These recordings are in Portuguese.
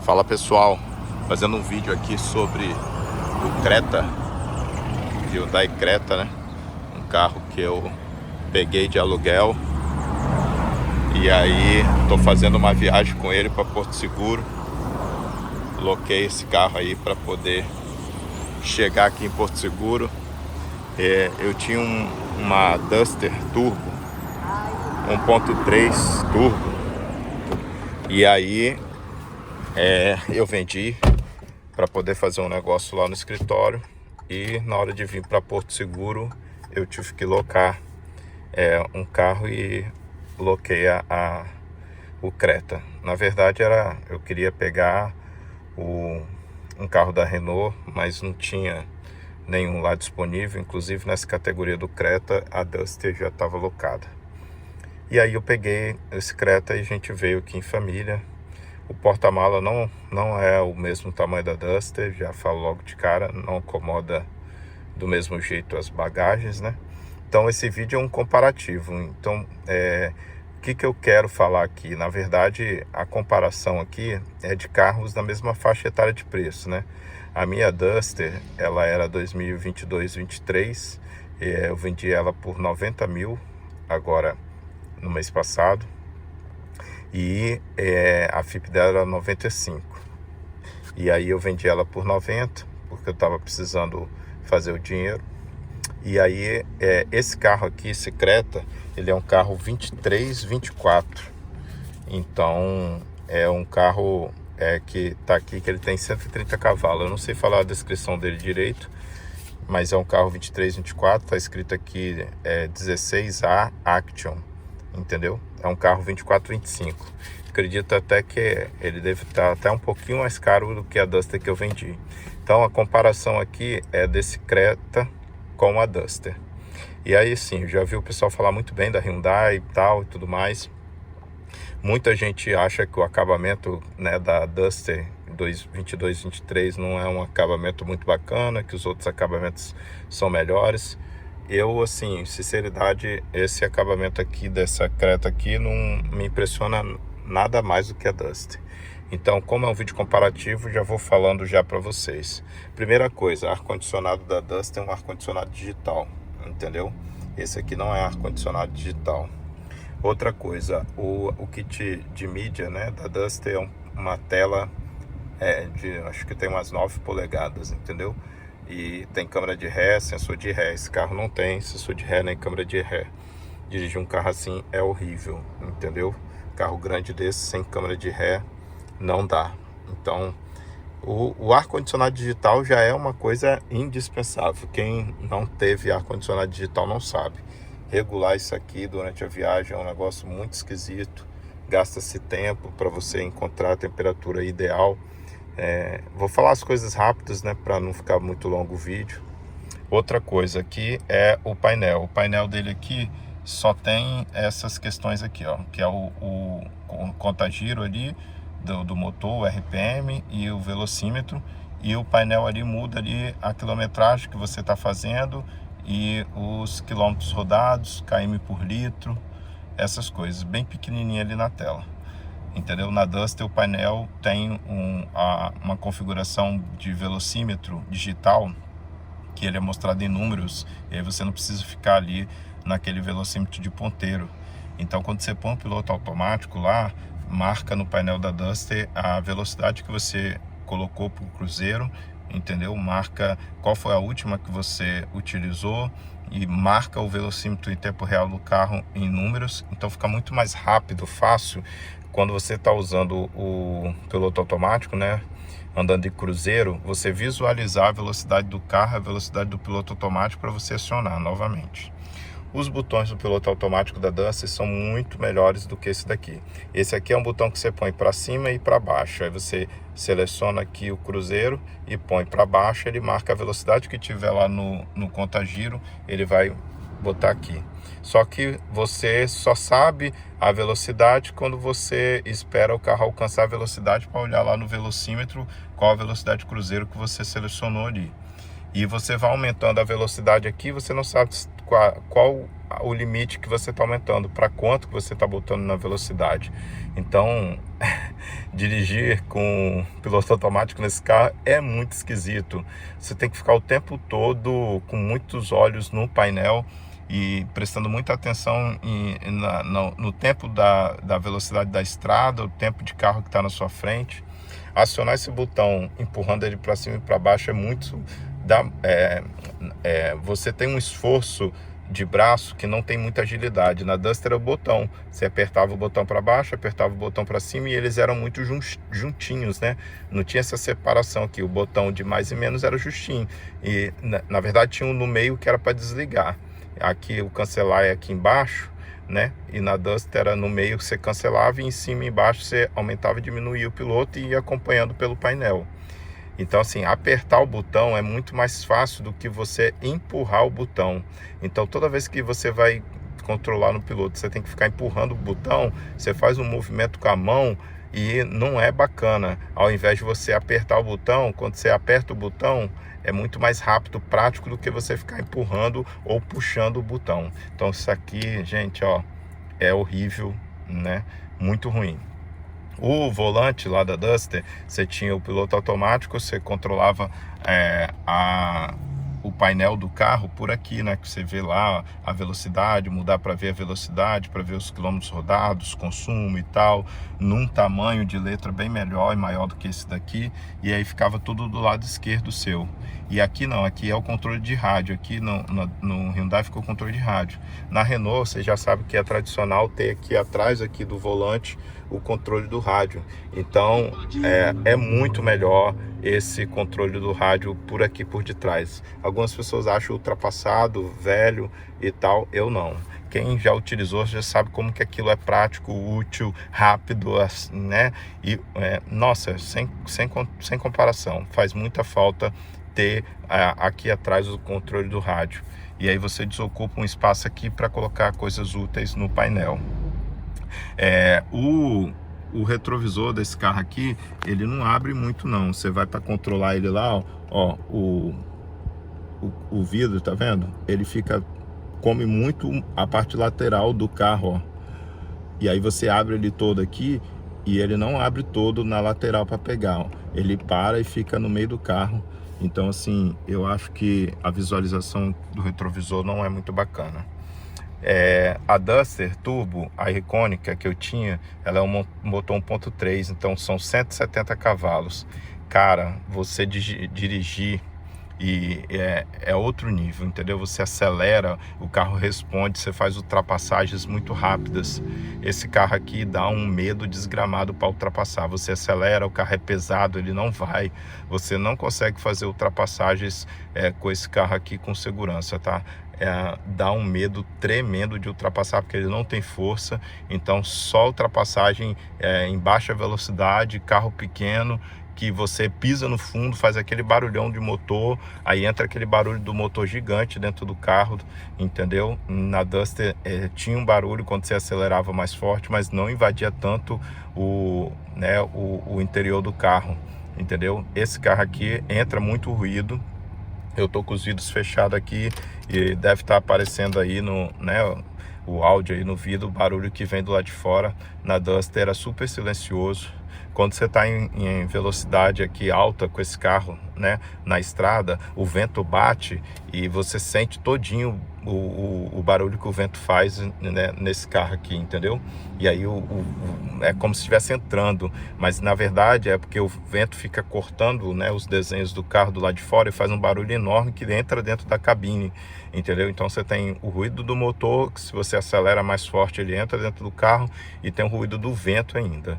Fala pessoal, fazendo um vídeo aqui sobre o Creta, Hyundai Creta, né? Um carro que eu peguei de aluguel e aí tô fazendo uma viagem com ele para Porto Seguro. Loquei esse carro aí para poder chegar aqui em Porto Seguro. Eu tinha uma Duster Turbo 1.3 Turbo e aí eu vendi para poder fazer um negócio lá no escritório, e na hora de vir para Porto Seguro eu tive que locar um carro e loquei o Creta. Na verdade eu queria pegar um carro da Renault, mas não tinha nenhum lá disponível. Inclusive nessa categoria do Creta a Duster já estava locada. E aí eu peguei esse Creta e a gente veio aqui em família. O porta-mala não é o mesmo tamanho da Duster, já falo logo de cara, não acomoda do mesmo jeito as bagagens, né? Então esse vídeo é um comparativo. Então o que eu quero falar aqui? Na verdade, a comparação aqui é de carros da mesma faixa etária de preço, né? A minha Duster, ela era 2022-23, eu vendi ela por 90 mil agora no mês passado. E a FIP dela era 95. E aí eu vendi ela por 90, porque eu estava precisando fazer o dinheiro. E aí esse carro aqui, esse Creta, ele é um carro 23-24. Então é um carro que tá aqui, que ele tem 130 cavalos. Eu não sei falar a descrição dele direito, mas é um carro 23-24. Tá escrito aqui 16A Action, entendeu? É um carro 24-25. Acredito até que ele deve estar até um pouquinho mais caro do que a Duster que eu vendi. Então a comparação aqui é desse Creta com a Duster. E aí sim, eu já vi o pessoal falar muito bem da Hyundai e tal e tudo mais. Muita gente acha que o acabamento, né, da Duster 22-23 não é um acabamento muito bacana, que os outros acabamentos são melhores. Eu, assim, sinceridade, esse acabamento aqui dessa Creta aqui não me impressiona nada mais do que a Duster. Então, como é um vídeo comparativo, já vou falando já para vocês. Primeira coisa, ar-condicionado da Duster é um ar-condicionado digital, entendeu? Esse aqui não é ar-condicionado digital. Outra coisa, o kit de mídia, né, da Duster é uma tela acho que tem umas 9 polegadas, entendeu? E tem câmera de ré, sensor de ré. Esse carro não tem sensor de ré nem câmera de ré. Dirigir um carro assim é horrível, entendeu? Carro grande desse sem câmera de ré não dá. Então o ar-condicionado digital já é uma coisa indispensável. Quem não teve ar-condicionado digital não sabe. Regular isso aqui durante a viagem é um negócio muito esquisito. Gasta-se tempo para você encontrar a temperatura ideal. Vou falar as coisas rápidas, né, para não ficar muito longo o vídeo. Outra coisa aqui é o painel. O painel dele aqui só tem essas questões aqui, ó, que é o conta-giro ali do motor, o RPM e o velocímetro. E o painel ali muda ali a quilometragem que você está fazendo e os quilômetros rodados, km por litro, essas coisas, bem pequenininha ali na tela. Entendeu? Na Duster o painel tem uma configuração de velocímetro digital, que ele é mostrado em números, e aí você não precisa ficar ali naquele velocímetro de ponteiro. Então quando você põe o piloto automático lá, marca no painel da Duster a velocidade que você colocou para o cruzeiro, entendeu? Marca qual foi a última que você utilizou e marca o velocímetro em tempo real do carro em números. Então fica muito mais rápido, fácil, quando você está usando o piloto automático, né, andando de cruzeiro, você visualizar a velocidade do carro, a velocidade do piloto automático para você acionar novamente. Os botões do piloto automático da Duster são muito melhores do que esse daqui. Esse aqui é um botão que você põe para cima e para baixo. Aí você seleciona aqui o cruzeiro e põe para baixo, ele marca a velocidade que tiver lá no conta-giro, ele vai botar aqui. Só que você só sabe a velocidade quando você espera o carro alcançar a velocidade para olhar lá no velocímetro qual a velocidade cruzeiro que você selecionou ali. E você vai aumentando a velocidade aqui, você não sabe qual o limite que você está aumentando, para quanto que você está botando na velocidade. Então, dirigir com piloto automático nesse carro é muito esquisito. Você tem que ficar o tempo todo com muitos olhos no painel e prestando muita atenção no tempo da velocidade da estrada, o tempo de carro que está na sua frente. Acionar esse botão empurrando ele para cima e para baixo é muito... você tem um esforço de braço que não tem muita agilidade. Na Duster é o botão, você apertava o botão para baixo, apertava o botão para cima, e eles eram muito juntinhos, né? Não tinha essa separação aqui, o botão de mais e menos era justinho, e na verdade tinha um no meio que era para desligar. Aqui o cancelar é aqui embaixo, né? E na Duster era no meio que você cancelava, e em cima e embaixo você aumentava e diminuía o piloto e ia acompanhando pelo painel. Então, assim, apertar o botão é muito mais fácil do que você empurrar o botão. Então, toda vez que você vai controlar no piloto, você tem que ficar empurrando o botão, você faz um movimento com a mão e não é bacana. Ao invés de você apertar o botão, quando você aperta o botão, é muito mais rápido, prático, do que você ficar empurrando ou puxando o botão. Então, isso aqui, gente, ó, é horrível, né? Muito ruim. O volante lá da Duster, você tinha o piloto automático, você controlava o painel do carro por aqui, né? Que você vê lá a velocidade, mudar para ver a velocidade, para ver os quilômetros rodados, consumo e tal, num tamanho de letra bem melhor e maior do que esse daqui, e aí ficava tudo do lado esquerdo seu. E aqui não, aqui é o controle de rádio, aqui no Hyundai ficou o controle de rádio. Na Renault, você já sabe que é tradicional ter aqui atrás aqui do volante o controle do rádio. Então é muito melhor esse controle do rádio por aqui por detrás. Algumas pessoas acham ultrapassado, velho e tal, eu não. Quem já utilizou já sabe como que aquilo é prático, útil, rápido, né? E nossa, sem comparação, faz muita falta ter aqui atrás o controle do rádio. E aí você desocupa um espaço aqui para colocar coisas úteis no painel. O retrovisor desse carro aqui, ele não abre muito não. Você vai para controlar ele lá, ó, o vidro, tá vendo? Ele come muito a parte lateral do carro, ó. E aí você abre ele todo aqui e ele não abre todo na lateral para pegar, ó. Ele para e fica no meio do carro. Então, assim, eu acho que a visualização do retrovisor não é muito bacana. A Duster Turbo, a icônica que eu tinha, ela é um motor 1.3, então são 170 cavalos. Cara, você dirigir e é outro nível, entendeu? Você acelera, o carro responde, você faz ultrapassagens muito rápidas. Esse carro aqui dá um medo desgramado para ultrapassar. Você acelera, o carro é pesado, ele não vai. Você não consegue fazer ultrapassagens com esse carro aqui com segurança, tá? Dá um medo tremendo de ultrapassar, porque ele não tem força. Então só ultrapassagem em baixa velocidade, carro pequeno, que você pisa no fundo, faz aquele barulhão de motor, aí entra aquele barulho do motor gigante dentro do carro, entendeu? Na Duster tinha um barulho quando você acelerava mais forte, mas não invadia tanto o interior do carro, entendeu? Esse carro aqui entra muito ruído. Eu tô com os vidros fechados aqui e deve estar aparecendo aí o áudio aí no vidro, o barulho que vem do lado de fora. Na Duster era super silencioso. Quando você está em velocidade aqui alta com esse carro, né, na estrada, o vento bate e você sente todinho o barulho que o vento faz, né, nesse carro aqui, entendeu? E aí é como se estivesse entrando, mas na verdade é porque o vento fica cortando, né, os desenhos do carro do lado de fora e faz um barulho enorme que entra dentro da cabine, entendeu? Então você tem o ruído do motor, que se você acelera mais forte ele entra dentro do carro, e tem o ruído do vento ainda.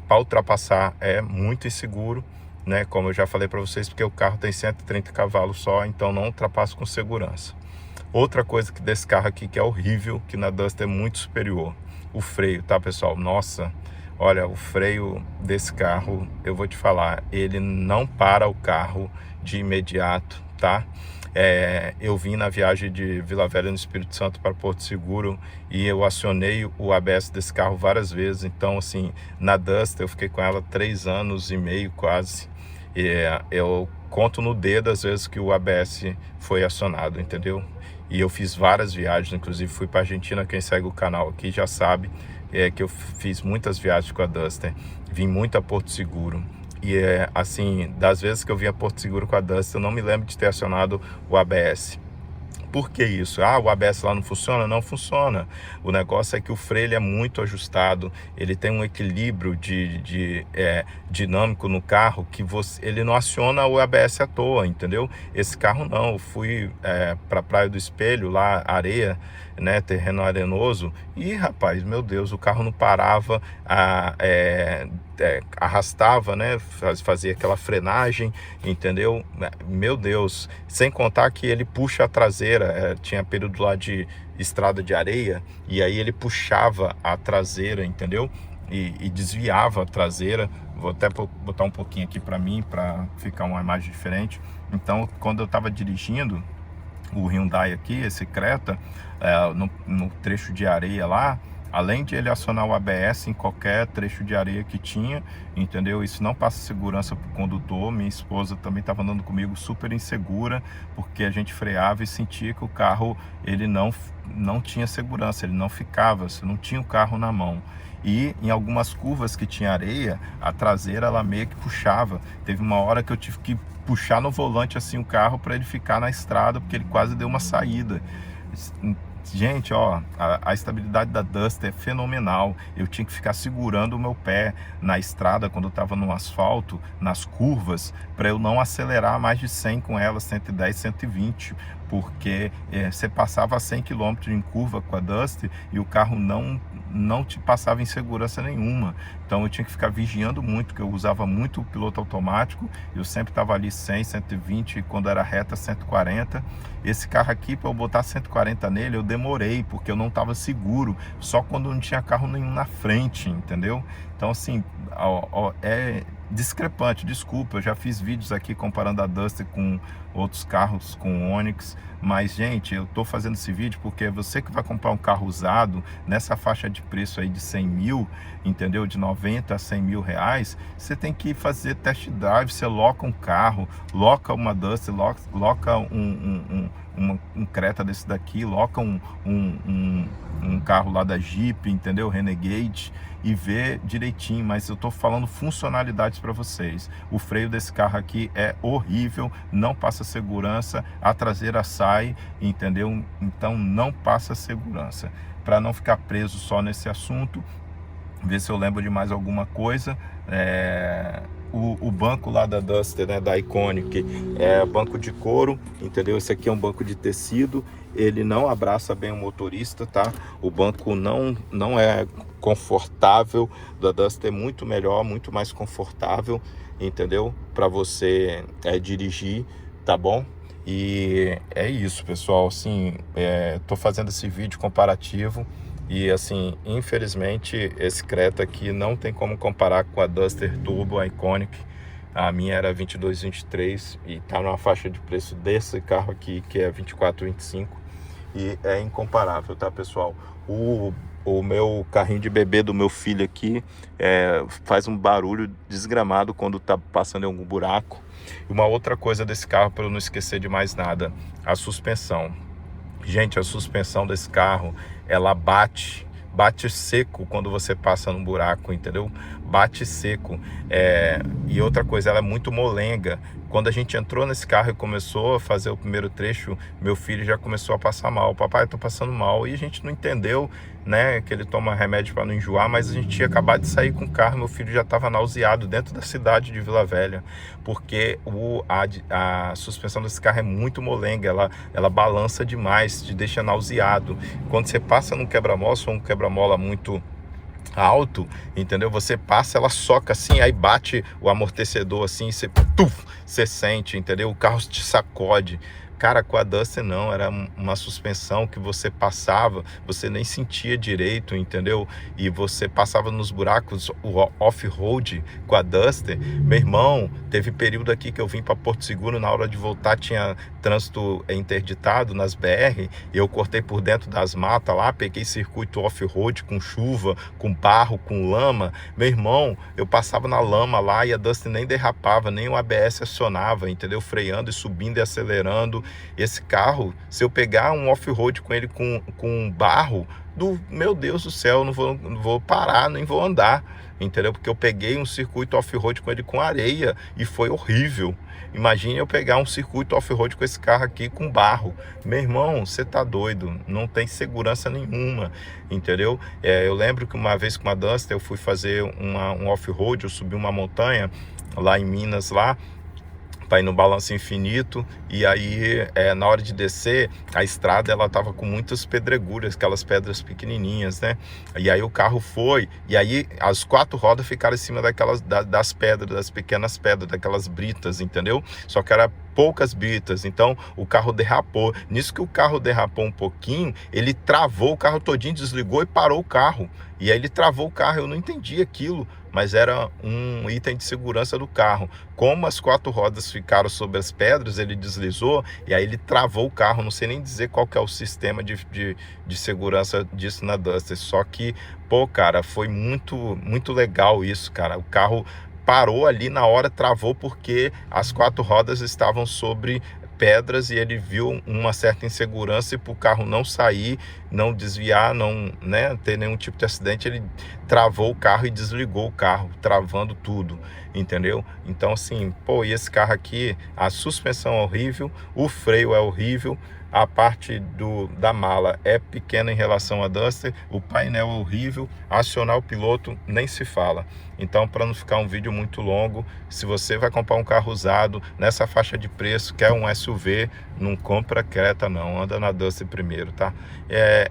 Para ultrapassar é muito inseguro, né? Como eu já falei para vocês, porque o carro tem 130 cavalos só, então não ultrapassa com segurança. Outra coisa que desse carro aqui que é horrível, que na Duster é muito superior, o freio, tá, pessoal? Nossa, olha, o freio desse carro, eu vou te falar, ele não para o carro de imediato, tá? Eu vim na viagem de Vila Velha no Espírito Santo para Porto Seguro e eu acionei o ABS desse carro várias vezes. Então, assim, na Duster eu fiquei com ela 3 anos e meio quase. Eu conto no dedo as vezes que o ABS foi acionado, entendeu? e eu fiz várias viagens, inclusive fui para Argentina. Quem segue o canal aqui já sabe que eu fiz muitas viagens com a Duster, vim muito a Porto Seguro. E assim, das vezes que eu vim a Porto Seguro com a Duster, eu não me lembro de ter acionado o ABS. Por que isso? Ah, o ABS lá não funciona? Não funciona. O negócio é que o freio ele é muito ajustado, ele tem um equilíbrio dinâmico no carro que ele não aciona o ABS à toa, entendeu? Esse carro não. Eu fui para a Praia do Espelho, lá areia, né, terreno arenoso, e rapaz, meu Deus, o carro não parava, arrastava, né, fazia aquela frenagem, entendeu? Meu Deus, sem contar que ele puxa a traseira, tinha período lá de estrada de areia, e aí ele puxava a traseira, entendeu? E desviava a traseira. Vou até botar um pouquinho aqui para mim, para ficar uma imagem diferente. Então, quando eu estava dirigindo o Hyundai aqui, esse Creta, no trecho de areia lá, além de ele acionar o ABS em qualquer trecho de areia que tinha, entendeu? Isso não passa segurança para o condutor. Minha esposa também estava andando comigo super insegura, porque a gente freava e sentia que o carro ele não tinha segurança, ele não ficava, você não tinha o carro na mão. E em algumas curvas que tinha areia, a traseira ela meio que puxava. Teve uma hora que eu tive que puxar no volante assim o carro para ele ficar na estrada, porque ele quase deu uma saída. Gente, ó, a estabilidade da Duster é fenomenal. Eu tinha que ficar segurando o meu pé na estrada quando eu estava no asfalto, nas curvas, para eu não acelerar mais de 100 com ela, 110, 120, porque você passava a 100 km em curva com a Duster e o carro não te passava em segurança nenhuma. Então eu tinha que ficar vigiando muito, porque eu usava muito o piloto automático. Eu sempre estava ali 100, 120, quando era reta 140. Esse carro aqui, para eu botar 140 nele, eu demorei, porque eu não estava seguro, só quando não tinha carro nenhum na frente, entendeu? Então assim, é discrepante, desculpa, eu já fiz vídeos aqui comparando a Duster com outros carros, com o Onix, mas gente, eu tô fazendo esse vídeo porque você que vai comprar um carro usado nessa faixa de preço aí de 100 mil, entendeu? De 90 a 100 mil reais, você tem que fazer test drive, você loca um carro, loca uma Duster, loca um Creta desse daqui, loca um carro lá da Jeep, entendeu? Renegade, e vê direitinho. Mas eu tô falando funcionalidades para vocês. O freio desse carro aqui é horrível, não passa segurança, a traseira sai, entendeu? Então não passa segurança. Para não ficar preso só nesse assunto, ver se eu lembro de mais alguma coisa. O banco lá da Duster, né, da Iconic, é banco de couro, entendeu? Esse aqui é um banco de tecido, ele não abraça bem o motorista, tá? O banco não é confortável, da Duster é muito melhor, muito mais confortável, entendeu? Para você dirigir, tá bom? E é isso, pessoal. Assim, tô fazendo esse vídeo comparativo. E assim, infelizmente, esse Creta aqui não tem como comparar com a Duster Turbo, a Iconic. A minha era 22, 23 e tá numa faixa de preço desse carro aqui, que é 24, 25. E é incomparável, tá, pessoal? O meu carrinho de bebê do meu filho aqui faz um barulho desgramado quando tá passando em algum buraco. E uma outra coisa desse carro, para eu não esquecer de mais nada, a suspensão. Gente, a suspensão desse carro, ela bate seco quando você passa num buraco, entendeu? Bate seco. E outra coisa, ela é muito molenga. Quando a gente entrou nesse carro e começou a fazer o primeiro trecho, meu filho já começou a passar mal. Papai, eu tô passando mal. E a gente não entendeu, né, que ele toma remédio para não enjoar, mas a gente tinha acabado de sair com o carro, meu filho já estava nauseado dentro da cidade de Vila Velha, porque a suspensão desse carro é muito molenga, ela balança demais, te deixa nauseado. Quando você passa num quebra-mola, ou um quebra-mola muito alto, entendeu? Você passa, ela soca assim, aí bate o amortecedor assim, você sente, entendeu? O carro te sacode. Cara, com a Duster não, era uma suspensão que você passava, você nem sentia direito, entendeu? E você passava nos buracos, o off-road com a Duster. Meu irmão, teve período aqui que eu vim para Porto Seguro, na hora de voltar tinha trânsito interditado nas BR, e eu cortei por dentro das matas lá, peguei circuito off-road com chuva, com barro, com lama. Meu irmão, eu passava na lama lá e a Duster nem derrapava, nem o ABS acionava, entendeu? Freando e subindo e acelerando. Esse carro, se eu pegar um off-road com ele com barro, meu Deus do céu, eu não vou parar, nem vou andar, entendeu? Porque eu peguei um circuito off-road com ele com areia e foi horrível. Imagine eu pegar um circuito off-road com esse carro aqui com barro. Meu irmão, você tá doido, não tem segurança nenhuma, entendeu? Eu lembro que uma vez com uma Duster eu fui fazer um off-road, eu subi uma montanha lá em Minas, lá, para ir no Balanço Infinito, e aí na hora de descer, a estrada ela tava com muitas pedregulhas, aquelas pedras pequenininhas, né? E aí o carro foi, e aí as 4 rodas ficaram em cima das pedras, das pequenas pedras, daquelas britas, entendeu? Só que era poucas britas, então o carro derrapou. Nisso que o carro derrapou um pouquinho, ele travou o carro todinho, desligou e parou o carro. E aí ele travou o carro, eu não entendi aquilo, mas era um item de segurança do carro. Como as 4 rodas ficaram sobre as pedras, ele deslizou e aí ele travou o carro. Não sei nem dizer qual que é o sistema de segurança disso na Duster. Só que, pô, cara, foi muito legal isso, cara. O carro parou ali na hora, travou porque as 4 rodas estavam sobre pedras e ele viu uma certa insegurança, e para o carro não sair, não desviar, não, né, ter nenhum tipo de acidente, ele travou o carro e desligou o carro, travando tudo, entendeu? Então assim, pô, e esse carro aqui, a suspensão é horrível, o freio é horrível, a parte da mala é pequena em relação à Duster, o painel é horrível, acionar o piloto nem se fala. Então, para não ficar um vídeo muito longo, se você vai comprar um carro usado nessa faixa de preço, quer um SUV, não compra Creta não, anda na Duster primeiro, tá?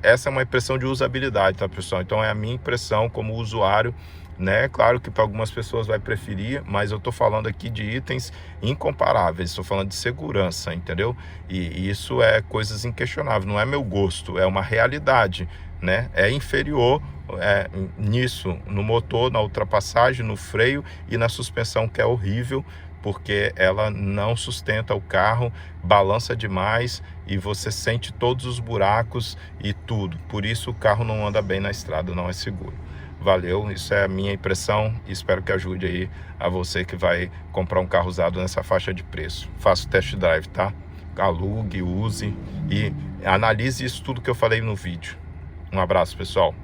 Essa é uma impressão de usabilidade, tá, pessoal? Então é a minha impressão como usuário, né? Claro que para algumas pessoas vai preferir, mas eu tô falando aqui de itens incomparáveis, estou falando de segurança, entendeu? E isso é coisas inquestionáveis, não é meu gosto, é uma realidade, né? É inferior nisso, no motor, na ultrapassagem, no freio e na suspensão, que é horrível, porque ela não sustenta o carro, balança demais e você sente todos os buracos e tudo. Por isso o carro não anda bem na estrada, não é seguro. Valeu, isso é a minha impressão e espero que ajude aí a você que vai comprar um carro usado nessa faixa de preço. Faça o test drive, tá? Alugue, use e analise isso tudo que eu falei no vídeo. Um abraço, pessoal.